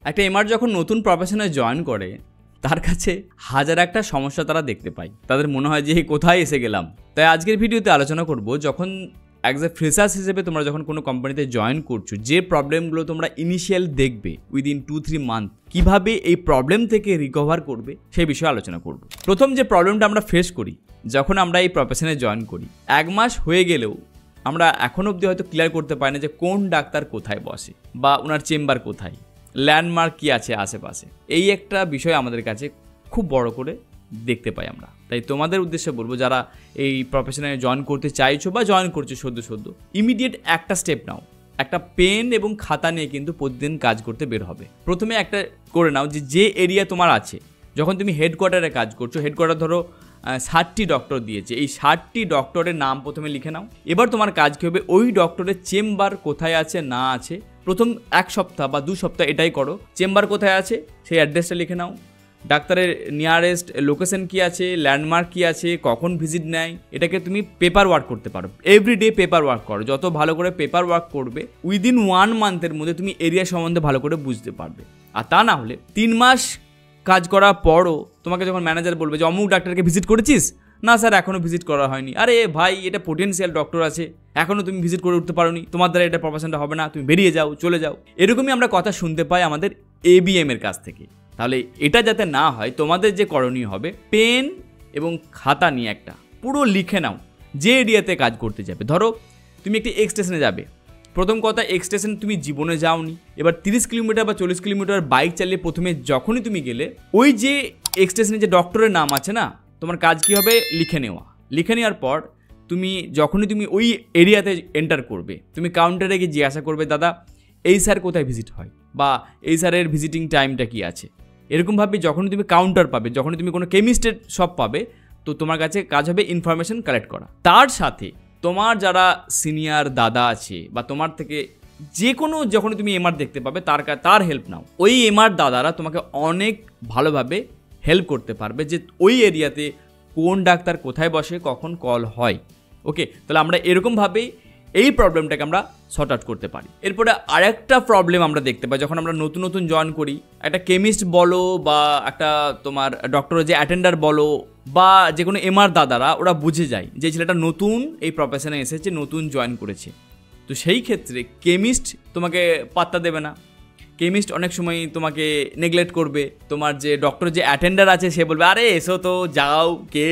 একটা এমআর যখন নতুন প্রফেশনে জয়েন করে তার কাছে হাজার একটা সমস্যা তারা দেখতে পায়, তাদের মনে হয় যে কোথায় এসে গেলাম। তাই আজকের ভিডিওতে আলোচনা করব, যখন অ্যাজ এ ফ্রেশার্স হিসেবে তোমরা যখন কোনো কোম্পানিতে জয়েন করছো, যে প্রবলেমগুলো তোমরা ইনিশিয়াল দেখবে উইদিন 2-3 মান্থ, কীভাবে এই প্রবলেম থেকে রিকভার করবে সেই বিষয়ে আলোচনা করব। প্রথম যে প্রবলেমটা আমরা ফেস করি যখন আমরা এই প্রফেশনে জয়েন করি, 1 মাস হয়ে গেলেও আমরা এখনও অবধি হয়তো ক্লিয়ার করতে পারি না যে কোন ডাক্তার কোথায় বসে বা ওনার চেম্বার কোথায়, ল্যান্ডমার্ক কী আছে আশেপাশে। এই একটা বিষয় আমাদের কাছে খুব বড় করে দেখতে পাই আমরা। তাই তোমাদের উদ্দেশ্যে বলবো, যারা এই প্রফেশনে জয়েন করতে চাইছো বা জয়েন করছো সদ্য ইমিডিয়েট একটা স্টেপ নাও, একটা পেন এবং খাতা নিয়ে কিন্তু প্রতিদিন কাজ করতে বের হবে। প্রথমে একটা করে নাও যে এরিয়া তোমার আছে, যখন তুমি হেডকোয়ার্টারে কাজ করছো, হেডকোয়ার্টার ধরো 60টি ডক্টর দিয়েছে, এই 60টি ডক্টরের নাম প্রথমে লিখে নাও। এবার তোমার কাজ কী হবে, ওই ডক্টরের চেম্বার কোথায় আছে না আছে, প্রথম 1 সপ্তাহ বা 2 সপ্তাহ এটাই করো। চেম্বার কোথায় আছে সেই অ্যাড্রেসটা লিখে নাও, ডাক্তারের নিয়ারেস্ট লোকেশন কী আছে, ল্যান্ডমার্ক কী আছে, কখন ভিজিট নেয়, এটাকে তুমি পেপার ওয়ার্ক করতে পারো। এভরিডে পেপার ওয়ার্ক করো, যত ভালো করে পেপার ওয়ার্ক করবে উইদিন 1 মান্থের মধ্যে তুমি এরিয়া সম্বন্ধে ভালো করে বুঝতে পারবে। আর তা না হলে 3 মাস কাজ করার পরও তোমাকে যখন ম্যানেজার বলবে যে অমুক ডাক্তারকে ভিজিট করেছিস, না স্যার এখনও ভিজিট করা হয়নি, আরে ভাই এটা পোটেন্সিয়াল ডক্টর আছে, এখনও তুমি ভিজিট করে উঠতে পারোনি, তোমার দ্বারা এটা প্রফেশনটা হবে না, তুমি বেরিয়ে যাও, চলে যাও। এরকমই আমরা কথা শুনতে পাই আমাদের ABM এর কাছ থেকে। তাহলে এটা যাতে না হয়, তোমাদের যে করণীয় হবে, পেন এবং খাতা নিয়ে একটা পুরো লিখে নাও যে এরিয়াতে কাজ করতে যাবে। ধরো তুমি একটি এক্সটেশনে যাবে, প্রথম কথা এক্সটেশন তুমি জীবনে যাওনি, এবার 30 কিলোমিটার বা 40 কিলোমিটার বাইক চালিয়ে প্রথমে যখনই তুমি গেলে, ওই যে এক্সটেশনে যে ডক্টরের নাম আছে না, তোমার কাজ কী হবে লিখে নেওয়া। লিখে নেওয়ার পর যখনই তুমি ওই এরিয়াতে এন্টার করবে, তুমি কাউন্টারে গিয়ে জিজ্ঞাসা করবে, দাদা এই স্যার কোথায় ভিজিট হয় বা এই স্যারের ভিজিটিং টাইমটা কী আছে। এরকমভাবে যখনই তুমি কাউন্টার পাবে, যখনই তুমি কোনো কেমিস্টের শপ পাবে, তো তোমার কাছে কাজ হবে ইনফরমেশন কালেক্ট করা। তার সাথে তোমার যারা সিনিয়র দাদা আছে বা তোমার থেকে যে কোনো, যখনই তুমি এমআর দেখতে পাবে তার হেল্প নাও। ওই এমআর দাদারা তোমাকে অনেক ভালোভাবে হেল্প করতে পারবে যে ওই এরিয়াতে কোন ডাক্তার কোথায় বসে, কখন কল হয়। ওকে, তাহলে আমরা এরকমভাবেই এই প্রবলেমটাকে আমরা সর্ট আউট করতে পারি। এরপরে আরেকটা প্রবলেম আমরা দেখতে পাই যখন আমরা নতুন জয়েন করি, একটা কেমিস্ট বলো বা একটা তোমার ডক্টরের যে অ্যাটেন্ডার বলো বা যে কোনো এমআর দাদারা, ওরা বুঝে যায় যে ছেলেটা নতুন এই প্রফেশনে এসেছে, নতুন জয়েন করেছে। তো সেই ক্ষেত্রে কেমিস্ট তোমাকে পাত্তা দেবে না, কেমিস্ট অনেক সময় তোমাকে নেগলেক্ট করবে। তোমার যে ডক্টর যে অ্যাটেন্ডার আছে সে বলবে, আরে এসো তো, যাও, কে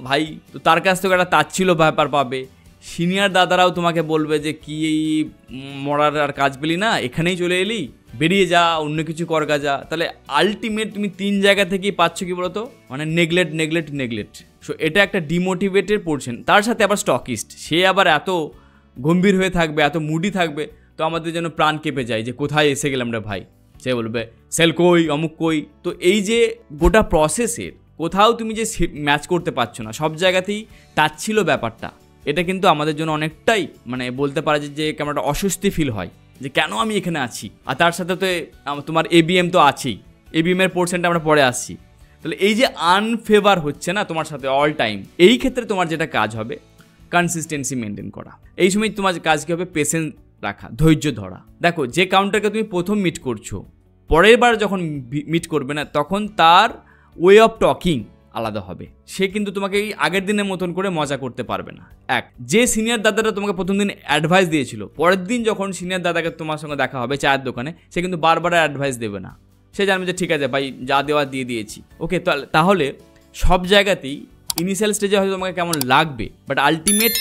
ভাই, তো তার কাছ থেকে একটা তাচ্ছিল্য ব্যাপার পাবে। সিনিয়র দাদারাও তোমাকে বলবে যে কি মরার আর কাজ পেলি না, এখানেই চলে এলি, বেরিয়ে যা, অন্য কিছু করগা যা। তাহলে আলটিমেট তুমি 3 জায়গা থেকেই পাচ্ছ কি বলতো, মানে নেগলেক্ট। সো এটা একটা ডিমোটিভেটেড পোর্শন। তার সাথে আবার স্টকিস্ট, সে আবার এত গম্ভীর হয়ে থাকবে, এত মুডি থাকবে, তো আমাদের যেন প্রাণ কেঁপে যায় যে কোথায় এসে গেলাম রে ভাই। সে বলবে সেল কই, অমুক কই। তো এই যে গোটা প্রসেসের কোথাও তুমি যে ম্যাচ করতে পারছো না, সব জায়গাতেই তাচ্ছিল ব্যাপারটা, এটা কিন্তু আমাদের জন্য অনেকটাই মানে বলতে পারা যায় যে কেমন একটা অস্বস্তি ফিল হয় যে কেন আমি এখানে আছি। আর তার সাথে তো তোমার ABM তো আছেই, ABM এর পোর্শনটা আমরা পরে আসছি। তাহলে এই যে আনফেভার হচ্ছে না তোমার সাথে অল টাইম, এই ক্ষেত্রে তোমার যেটা কাজ হবে কনসিস্টেন্সি মেনটেন করা। এই সময় তোমার কাজ কী হবে, পেশেন্স রাখা, ধৈর্য ধরা। দেখো যে কাউন্টারকে তুমি প্রথম মিট করছো, পরের বার যখন মিট করবে না, তখন তার ওয়ে অফ টকিং আলাদা হবে। সে কিন্তু তোমাকে এই আগের দিনের মতন করে মজা করতে পারবে না। যে সিনিয়র দাদাটা তোমাকে প্রথম দিন অ্যাডভাইস দিয়েছিল, পরের দিন যখন সিনিয়র দাদাকে তোমার সঙ্গে দেখা হবে চায়ের দোকানে, সে কিন্তু বারবার অ্যাডভাইস দেবে না। সে জানবে যে ঠিক আছে ভাই, যা দেওয়া দিয়ে দিয়েছি। ওকে, তাহলে সব জায়গাতেই ইনিশিয়াল স্টেজে হয়তো তোমাকে কেমন লাগবে, বাট আলটিমেট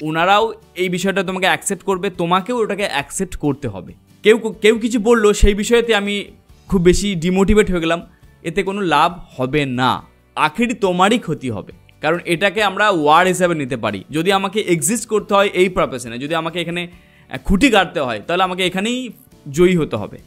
ওনারাও এই বিষয়টা তোমাকে অ্যাকসেপ্ট করবে, তোমাকেও ওটাকে অ্যাকসেপ্ট করতে হবে। কেউ কিছু বললো সেই বিষয়েতে আমি খুব বেশি ডিমোটিভেট হয়ে গেলাম, এতে কোনো লাভ হবে না, আখেরি তোমারই ক্ষতি হবে। কারণ এটাকে আমরা ওয়ার হিসাবে নিতে পারি। যদি আমাকে এক্সিস্ট করতে হয় এই প্রফেশনে, যদি আমাকে এখানে খুঁটি গাড়তে হয়, তাহলে আমাকে এখানেই জয়ী হতে হবে।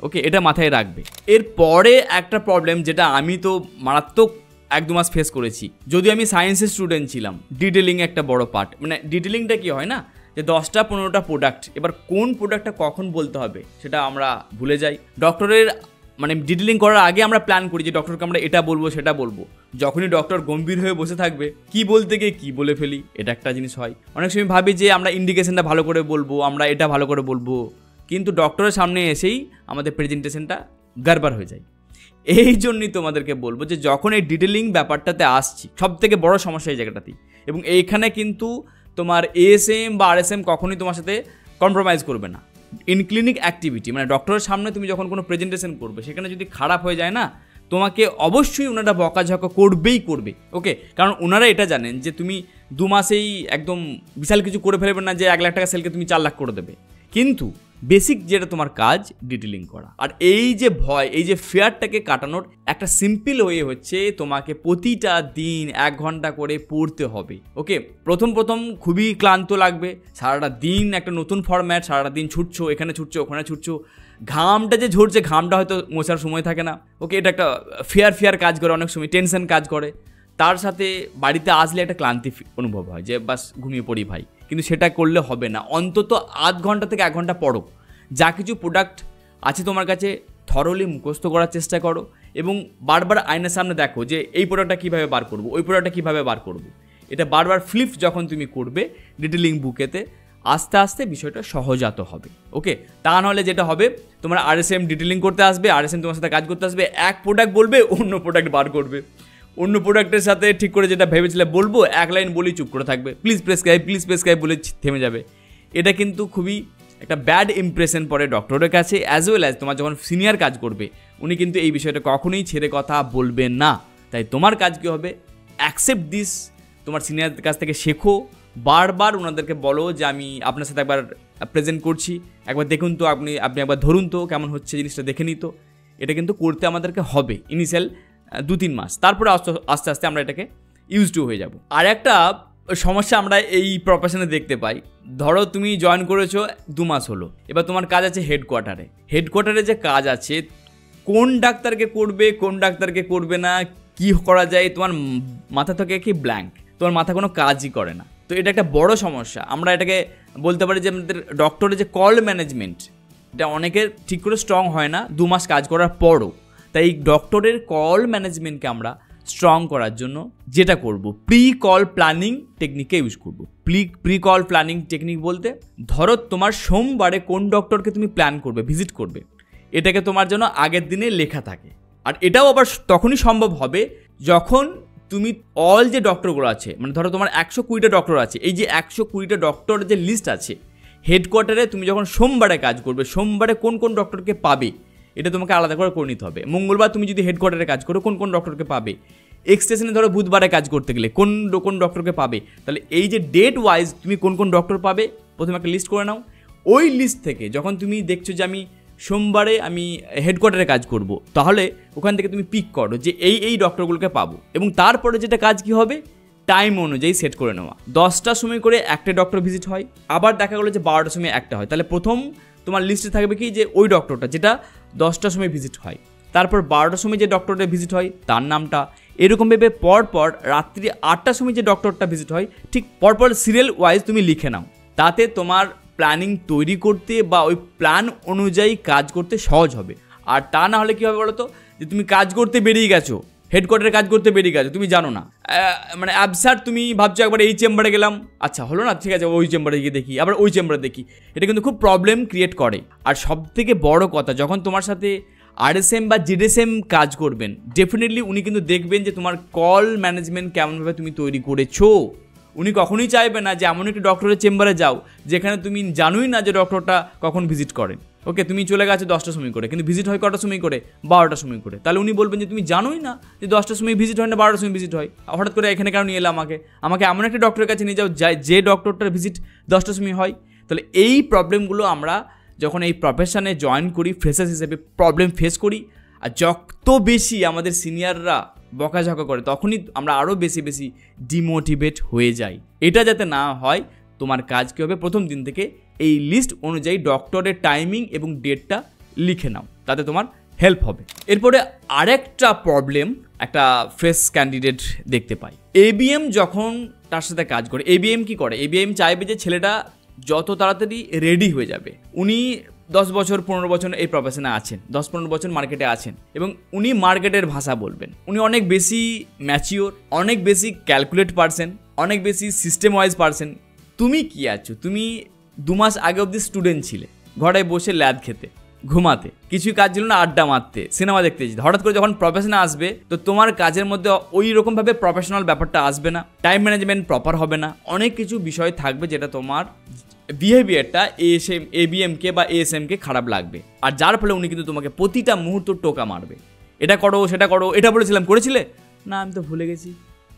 ওকে, এটা মাথায় রাখবে। এরপরে একটা প্রবলেম যেটা আমি তো মারাত্মক 1-2 মাস ফেস করেছি, যদি আমি সায়েন্সের স্টুডেন্ট ছিলাম, ডিটেলিং একটা বড় পার্ট। মানে ডিটেলিংটা কি হয় না, যে 10টা-15টা প্রোডাক্ট, এবার কোন প্রোডাক্টটা কখন বলতে হবে সেটা আমরা ভুলে যাই। ডক্টরের মানে ডিটেলিং করার আগে আমরা প্ল্যান করি যে ডক্টরকে আমরা এটা বলবো সেটা বলবো, যখনই ডক্টর গম্ভীর হয়ে বসে থাকবে কি বলতে গিয়ে কি বলে ফেলি, এটা একটা জিনিস হয়। অনেক সময় ভাবি যে আমরা ইন্ডিকেশনটা ভালো করে বলবো, আমরা এটা ভালো করে বলবো, কিন্তু ডক্টরের সামনে এসেই আমাদের প্রেজেন্টেশনটা গড়বড় হয়ে যায়। এই জন্যই তোমাদেরকে বলবো যে যখন এই ডিটেলিং ব্যাপারটাতে আসছি, সব থেকে বড় সমস্যা এই জায়গাটাতেই। এবং এইখানে কিন্তু তোমার এএসএম বা আরএসএম কখনোই তোমার সাথে কম্প্রোমাইজ করবে না। ইন ক্লিনিক অ্যাক্টিভিটি মানে ডক্টরের সামনে তুমি যখন কোনো প্রেজেন্টেশন করবে, সেখানে যদি খারাপ হয়ে যায় না, তোমাকে অবশ্যই ওনারা বকাঝকা করবেই করবে। ওকে, কারণ ওনারা এটা জানেন যে তুমি 2 মাসেই একদম বিশাল কিছু করে ফেলবে না, যে 1 লাখ টাকা সেলকে তুমি 4 লাখ করে দেবে। কিন্তু বেসিক যেটা তোমার কাজ ডিটেলিং করা। আর এই যে ভয়, এই যে ফিয়ারটাকে কাটানোর একটা সিম্পল ওয়ে হচ্ছে তোমাকে প্রতিটা দিন 1 ঘন্টা করে পড়তে হবে। ওকে, প্রথম খুবই ক্লান্ত লাগবে, সারাটা দিন একটা নতুন ফরম্যাট, সারাটা দিন ছুটছো, এখানে ছুটছো ওখানে ছুটছো, ঘামটা যে ঝরছে, ঘামটা হয়তো মোছার সময় থাকে না। ওকে, এটা একটা ফিয়ার কাজ করে, অনেক সময় টেনশন কাজ করে। তার সাথে বাড়িতে আসলে একটা ক্লান্তি অনুভব হয় যে বাস ঘুমিয়ে পড়ি ভাই, কিন্তু সেটা করলে হবে না। অন্তত আধ ঘন্টা থেকে 1 ঘন্টা পড়ো। যা কিছু প্রোডাক্ট আছে তোমার কাছে থরলি মুখস্থ করার চেষ্টা করো এবং বারবার আয়নার সামনে দেখো যে এই প্রোডাক্টটা কীভাবে বার করবো, ওই প্রোডাক্টটা কীভাবে বার করবো। এটা বারবার ফ্লিপ যখন তুমি করবে ডিটেলিং বুকেতে, আস্তে আস্তে বিষয়টা সহজাত হবে। ওকে, তা নাহলে যেটা হবে, তোমার আরএসএম ডিটেলিং করতে আসবে, আরএসএম তোমার সাথে কাজ করতে আসবে, এক প্রোডাক্ট বলবে, অন্য প্রোডাক্ট বার করবে, অন্য প্রোডাক্টের সাথে ঠিক করে যেটা ভেবেছিলে বলবো, 1 লাইন বলেই চুপ করে থাকবে, প্লিজ প্রেসক্রাইব বলে থেমে যাবে। এটা কিন্তু খুবই একটা ব্যাড ইমপ্রেশন পড়ে ডক্টরের কাছে, অ্যাজ ওয়েল অ্যাজ তোমার যখন সিনিয়র কাজ করবে, উনি কিন্তু এই বিষয়টা কখনোই ছেড়ে কথা বলবেন না। তাই তোমার কাজ কী হবে, অ্যাকসেপ্ট দিস, তোমার সিনিয়রদের কাছ থেকে শেখো, বারবার ওনাদেরকে বলো যে আমি আপনার সাথে একবার প্রেজেন্ট করছি, একবার দেখুন তো, আপনি একবার ধরুন তো কেমন হচ্ছে, জিনিসটা দেখে নিই তো। এটা কিন্তু করতে আমাদেরকে হবে ইনিশিয়াল 2-3 মাস, তারপরে আস্তে আস্তে আমরা এটাকে ইউজ টু হয়ে যাব। আর একটা সমস্যা আমরা এই প্রফেশনে দেখতে পাই, ধরো তুমি জয়েন করেছো 2 মাস হলো, এবার তোমার কাজ আছে হেডকোয়ার্টারে যে কাজ আছে, কোন ডাক্তারকে করবে কোন ডাক্তারকে করবে না, কি করা যায়, তোমার মাথা থেকে কি ব্ল্যাঙ্ক, তোমার মাথা কোনো কাজই করে না। তো এটা একটা বড় সমস্যা। আমরা এটাকে বলতে পারি যে আমাদের ডক্টরের যে কল ম্যানেজমেন্ট, এটা অনেকের ঠিক করে স্ট্রং হয় না 2 মাস কাজ করার পরও। তাই ডক্টরের কল ম্যানেজমেন্টকে আমরা স্ট্রং করার জন্য যেটা করব, প্রি কল প্ল্যানিং টেকনিককে ইউজ করব। প্রি কল প্ল্যানিং টেকনিক বলতে, ধরো তোমার সোমবারে কোন ডক্টরকে তুমি প্ল্যান করবে, ভিজিট করবে, এটাকে তোমার জন্য আগের দিনে লেখা থাকে। আর এটাও আবার তখনই সম্ভব হবে যখন তুমি অল যে ডক্টরগুলো আছে, মানে ধরো তোমার 120টা ডক্টর আছে, এই যে 120টা ডক্টর যে লিস্ট আছে হেডকোয়ার্টারে, তুমি যখন সোমবারে কাজ করবে, সোমবারে কোন কোন ডক্টরকে পাবে এটা তোমাকে আলাদা করে নিতে হবে। মঙ্গলবার তুমি যদি হেডকোয়ার্টারে কাজ করো, কোন কোন ডক্টরকে পাবে, এক্সটেশনে ধরো বুধবারে কাজ করতে গেলে কোন কোন ডক্টরকে পাবে। তাহলে এই যে ডেট ওয়াইজ তুমি কোন কোন ডক্টর পাবে প্রথমে একটা লিস্ট করে নাও। ওই লিস্ট থেকে যখন তুমি দেখছো যে আমি সোমবারে আমি হেডকোয়ার্টারে কাজ করব, তাহলে ওখান থেকে তুমি পিক করো যে এই ডক্টরগুলোকে পাবো। এবং তারপরে যেটা কাজ কি হবে, টাইম অনুযায়ী সেট করে নেওয়া। 10টার সময় করে একটা ডক্টর ভিজিট হয়, আবার দেখা গেলো যে 12টার সময় একটা হয়। তাহলে প্রথম তোমার লিস্টে থাকবে কি, যে ওই ডক্টরটা যেটা 10টার সময় ভিজিট হয়, তারপর 12টার সময় যে ডক্টরটা ভিজিট হয় তার নামটা, এরকমভাবে পরপর রাত্রি 8টার সময় যে ডক্টরটা ভিজিট হয় ঠিক পরপর সিরিয়াল ওয়াইজ তুমি লিখে নাও। তাতে তোমার প্ল্যানিং তৈরি করতে বা ওই প্ল্যান অনুযায়ী কাজ করতে সহজ হবে। আর তা না হলে কী হবে বলো তো, যে তুমি কাজ করতে বেরিয়ে গেছো, হেডকোয়ার্টারে কাজ করতে বেরিয়ে গেছো, তুমি জানো না, মানে অ্যাবসার্ড, তুমি ভাবছো একবার এই চেম্বারে গেলাম, আচ্ছা হলো না, ঠিক আছে ওই চেম্বারে গিয়ে দেখি, আবার ওই চেম্বারে দেখি। এটা কিন্তু খুব প্রবলেম ক্রিয়েট করে। আর সবথেকে বড় কথা, যখন তোমার সাথে আরএসএম বা জিডিএসএম কাজ করবেন, ডেফিনেটলি উনি কিন্তু দেখবেন যে তোমার কল ম্যানেজমেন্ট কেমনভাবে তুমি তৈরি করেছো। উনি কখনোই চাইবে না যে এমন একটি ডক্টরের চেম্বারে যাও যেখানে তুমি জানোই না যে ডক্টরটা কখন ভিজিট করেন। ওকে, তুমি চলে গেছো 10টার সময় করে, কিন্তু ভিজিট হয় কটার সময় করে, 12টার সময় করে। তাহলে উনি বলবেন যে তুমি জানোই না যে 10টার সময় ভিজিট হয় না 12টার সময় ভিজিট হয়, হঠাৎ করে এখানে কেন নিয়ে এলে আমাকে এমন একটা ডক্টরের কাছে নিয়ে যাও যে ডক্টরটার ভিজিট 10টার সময় হয়। তাহলে এই প্রবলেমগুলো আমরা যখন এই প্রফেশনে জয়েন করি, ফ্রেশার্স হিসেবে প্রবলেম ফেস করি। আর যত বেশি আমাদের সিনিয়ররা বকাঝকা করে, তখনই আমরা আরও বেশি ডিমোটিভেট হয়ে যাই। এটা যাতে না হয়, তোমার কাজ কী হবে, প্রথম দিন থেকে এই লিস্ট অনুযায়ী ডক্টরের টাইমিং এবং ডেটটা লিখে নাও, তাতে তোমার হেল্প হবে। এরপরে আরেকটা প্রবলেম একটা ফ্রেশ ক্যান্ডিডেট দেখতে পাই, এবিএম যখন তার সাথে কাজ করে, এবিএম কি করে, এবিএম চাইবে যে ছেলেটা যত তাড়াতাড়ি রেডি হয়ে যাবে। উনি 10 বছর 15 বছর এই প্রফেশনে আছেন, 10-15 বছর মার্কেটে আছেন, এবং উনি মার্কেটের ভাষা বলবেন। উনি অনেক বেশি ম্যাচিওর, অনেক বেশি ক্যালকুলেট পারসন, অনেক বেশি সিস্টেম ওয়াইজ পারসন। তুমি কি আছো, তুমি 2 মাস আগে অবধি স্টুডেন্ট ছিলে, ঘরে বসে ল্যাব খেতে, ঘুমাতে, কিছুই কাজ ছিল না, আড্ডা মারতে, সিনেমা দেখতে যেতে। হঠাৎ করে যখন প্রফেশনে আসবে তো তোমার কাজের মধ্যে ওই রকমভাবে প্রফেশনাল ব্যাপারটা আসবে না, টাইম ম্যানেজমেন্ট প্রপার হবে না, অনেক কিছু বিষয় থাকবে যেটা তোমার বিহেভিয়ারটা এবিএমকে বা এএসএমকে খারাপ লাগবে। আর যার ফলে উনি কিন্তু তোমাকে প্রতিটা মুহূর্ত টোকা মারবে, এটা করো সেটা করো, এটা বলেছিলাম করেছিলে না, আমি তো ভুলে গেছি।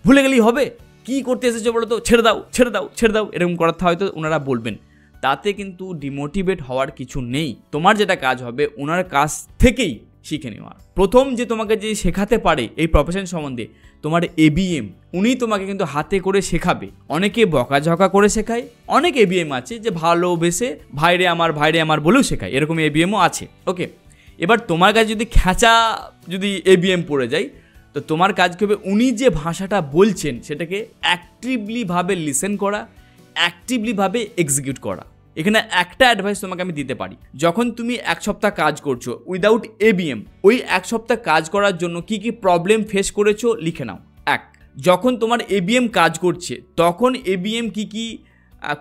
ভুলে গেলেই হবে? কি করতে এসেছো বলো তো, ছেড়ে দাও ছেড়ে দাও ছেড়ে দাও, এরকম করাতে হয়তো ওনারা বলবেন। তাতে কিন্তু ডিমোটিভেট হওয়ার কিছু নেই। তোমার যেটা কাজ হবে ওনার কাছ থেকেই শিখে নেওয়া। প্রথম যে তোমাকে যে শেখাতে পারে এই প্রফেশন সম্বন্ধে তোমার এবিএম, উনি তোমাকে কিন্তু হাতে করে শেখাবে। অনেকে বকাঝকা করে শেখায়, অনেক এবিএম আছে যে ভালোবেসে ভাইরে আমার বলেও শেখায়, এরকম এবিএমও আছে। ওকে, এবার তোমার কাছে যদি খ্যাঁচা যদি এবিএম পড়ে যায় তো তোমার কাজ কি হবে, উনি যে ভাষাটা বলছেন সেটাকে অ্যাক্টিভলিভাবে লিসেন করা, অ্যাক্টিভলিভাবে এক্সিকিউট করা। এখানে একটা অ্যাডভাইস তোমাকে আমি দিতে পারি, যখন তুমি 1 সপ্তাহ কাজ করছো উইদাউট এবিএম, ওই 1 সপ্তাহ কাজ করার জন্য কি কি প্রবলেম ফেস করেছো লিখে নাও। যখন তোমার এবিএম কাজ করছে তখন এবিএম কি কি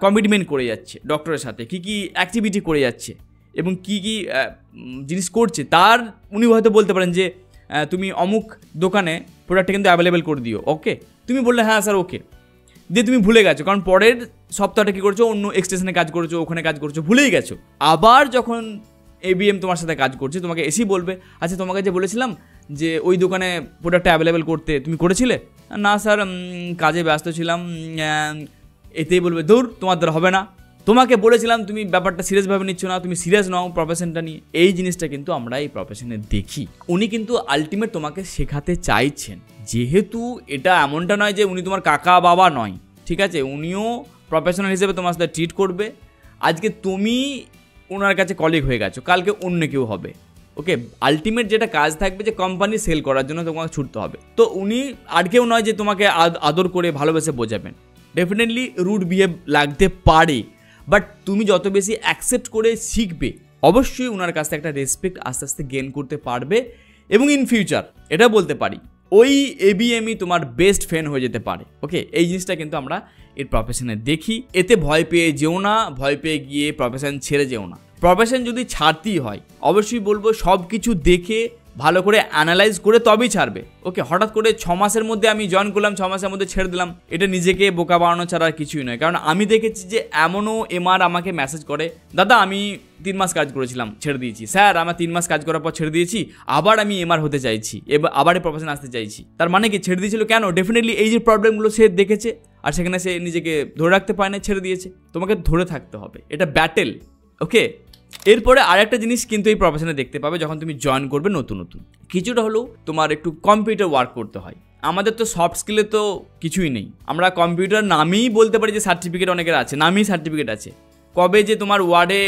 কমিটমেন্ট করে যাচ্ছে ডক্টরের সাথে, কি কি অ্যাক্টিভিটি করে যাচ্ছে এবং কি কি জিনিস করছে, তার উনি হয়তো বলতে পারেন যে তুমি অমুক দোকানে প্রোডাক্টটা কিন্তু অ্যাভেলেবেল করে দিও। ওকে, তুমি বললে হ্যাঁ স্যার ওকে, দিয়ে তুমি ভুলে গেছো, কারণ পরের সপ্তাহটা কী করছো, অন্য এক্সটেশনে কাজ করছো, ওখানে কাজ করছো, ভুলেই গেছো। আবার যখন এবিএম তোমার সাথে কাজ করছে তোমাকে এসেই বলবে, আচ্ছা তোমাকে যে বলেছিলাম যে ওই দোকানে প্রোডাক্টটা অ্যাভেলেবেল করতে, তুমি করেছিলে? না স্যার কাজে ব্যস্ত ছিলাম। এতেই বলবে দূর, তোমার দ্বারা হবে না, তোমাকে বলেছিলাম তুমি ব্যাপারটা সিরিয়াসভাবে নিচ্ছ না, তুমি সিরিয়াস নাও প্রফেশনটা নিয়ে। এই জিনিসটা কিন্তু আমরা এই প্রফেশনে দেখি। উনি কিন্তু আলটিমেট তোমাকে শেখাতে চাইছেন, যেহেতু এটা এমনটা নয় যে উনি তোমার কাকা বাবা নয়, ঠিক আছে, উনিও প্রফেশনাল হিসেবে তোমার সাথে ট্রিট করবে। আজকে তুমি ওনার কাছে কলিগ হয়ে গেছো, কালকে অন্য কেউ হবে। ওকে, আলটিমেট যেটা কাজ থাকবে যে কোম্পানি সেল করার জন্য তোমাকে ছুটতে হবে। তো উনি আর কেউ নয় যে তোমাকে আদর করে ভালোবেসে বোঝাবেন। ডেফিনেটলি রুড বিহেভ লাগতে পারে, বাট তুমি যত বেশি অ্যাকসেপ্ট করে শিখবে অবশ্যই ওনার কাছ থেকে একটা রেসপেক্ট আস্তে আস্তে গেইন করতে পারবে। এবং ইন ফিউচার এটা বলতে পারি ওই এবিএমই তোমার বেস্ট ফ্রেন্ড হয়ে যেতে পারে। ওকে, এই জিনিসটা কিন্তু আমরা এর প্রফেশনে দেখি। এতে ভয় পেয়ে যেও না, ভয় পেয়ে গিয়ে প্রফেশন ছেড়ে যেও না। প্রফেশন যদি ছাড়তেই হয় অবশ্যই বলবো সব কিছু দেখে ভালো করে অ্যানালাইজ করে তবেই ছাড়বে। ওকে, হঠাৎ করে 6 মাসের মধ্যে আমি জয়েন করলাম, 6 মাসের মধ্যে ছেড়ে দিলাম, এটা নিজেকে বোকা বানানো ছাড়া আর কিছুই নয়। কারণ আমি দেখেছি যে এমনও এমআর আমাকে মেসেজ করে, দাদা আমি 3 মাস কাজ করেছিলাম ছেড়ে দিয়েছি, স্যার আমার 3 মাস কাজ করার পর ছেড়ে দিয়েছি, আবার আমি এমআর হতে চাইছি, এবার আবার এই প্রফেশনে আসতে চাইছি। তার মানে কি ছেড়ে দিয়েছিল কেন? ডেফিনেটলি এই যে প্রবলেমগুলো সে দেখেছে আর সেখানে সে নিজেকে ধরে রাখতে পারে না, ছেড়ে দিয়েছে। তোমাকে ধরে থাকতে হবে, এটা ব্যাটেল। ওকে, এরপরে আরেকটা জিনিস কিন্তু এই প্রফেশনে দেখতে পাবে যখন তুমি জয়েন করবে নতুন নতুন, কিছুটা হলেও তোমার একটু কম্পিউটার ওয়ার্ক করতে হয়। আমাদের তো সফট স্কিলে তো কিছুই নেই, আমরা কম্পিউটার নামেই বলতে পারি যে সার্টিফিকেট অনেকের আছে, নামেই সার্টিফিকেট আছে, কবে যে তোমার ওয়ার্ডে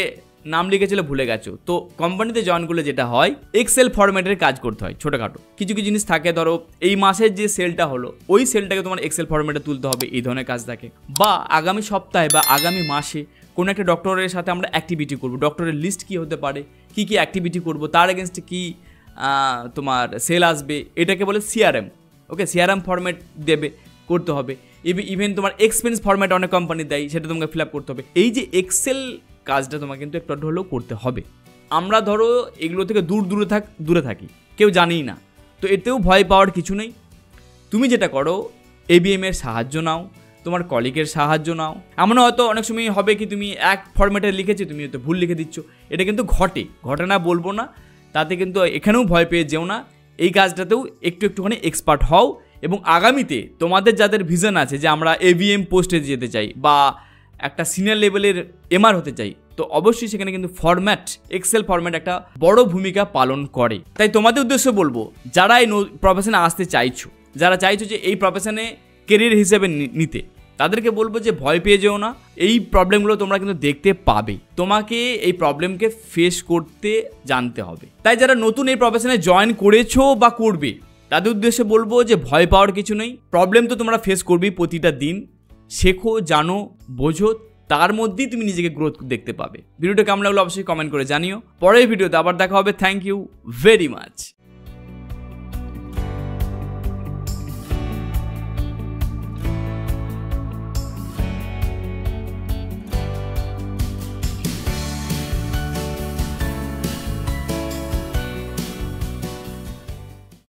নাম লিখেছিল ভুলে গেছো। তো কোম্পানিতে জয়েন করলে যেটা হয় এক্সেল ফরম্যাটের কাজ করতে হয়, ছোটোখাটো কিছু কিছু জিনিস থাকে, ধরো এই মাসের যে সেলটা হলো ওই সেলটাকে তোমার এক্সেল ফরম্যাটে তুলতে হবে, এই ধরনের কাজ থাকে। বা আগামী সপ্তাহে বা আগামী মাসে কোনো একটা ডক্টরের সাথে আমরা অ্যাক্টিভিটি করবো, ডক্টরের লিস্ট কী হতে পারে, কী কী অ্যাক্টিভিটি করবো, তার এগেনস্টে কী তোমার সেল আসবে, এটাকে বলে সিআরএম। ওকে, সিআরএম ফরম্যাট দেবে, করতে হবে। ইভেন তোমার এক্সপেন্স ফরম্যাট অনেক কোম্পানি দেয়, সেটা তোমাকে ফিল আপ করতে হবে। এই যে এক্সেল কাজটা তোমাকে কিন্তু একটু হলেও করতে হবে। আমরা ধরো এগুলো থেকে দূরে থাকি, কেউ জানিই না, তো এতেও ভয় পাওয়ার কিছু নেই। তুমি যেটা করো এবিএম এর সাহায্য নাও, তোমার কলিগের সাহায্য নাও। এমন হয়তো অনেক সময় হবে কি তুমি এক ফরম্যাটে লিখেছো, তুমি হয়তো ভুল লিখে দিচ্ছ, এটা কিন্তু ঘটে না বলবো না, তাতে কিন্তু এখানেও ভয় পেয়ে যেও না। এই কাজটাতেও একটুখানি এক্সপার্ট হও। এবং আগামীতে তোমাদের যাদের ভিশন আছে যে আমরা এবিএম পোস্টে যেতে চাই বা একটা সিনিয়র লেভেলের এমআর হতে চাই, তো অবশ্যই সেখানে কিন্তু ফরম্যাট, এক্সেল ফরম্যাট একটা বড় ভূমিকা পালন করে। তাই তোমাদের উদ্দেশ্যে বলবো, যারা এই প্রফেশনে আসতে চাইছো, যারা চাইছো যে এই প্রফেশনে কেরিয়ার হিসেবে নিতে, তাদেরকে বলবো যে ভয় পেয়ে যেও না। এই প্রবলেমগুলো তোমরা কিন্তু দেখতে পাবে, তোমাকে এই প্রবলেমকে ফেস করতে জানতে হবে। তাই যারা নতুন এই প্রফেশনে জয়েন করেছো বা করবে, তাদের উদ্দেশ্যে বলবো যে ভয় পাওয়ার কিছু নেই। প্রবলেম তো তোমরা ফেস করবেই প্রতিটা দিন, শেখো, জানো, বোঝো, তার মধ্যেই তুমি নিজেকে গ্রোথ দেখতে পাবে। ভিডিওটা কেমন লাগলো অবশ্যই কমেন্ট করে জানিও। পরের ভিডিওতে আবার দেখা হবে। Thank you very much.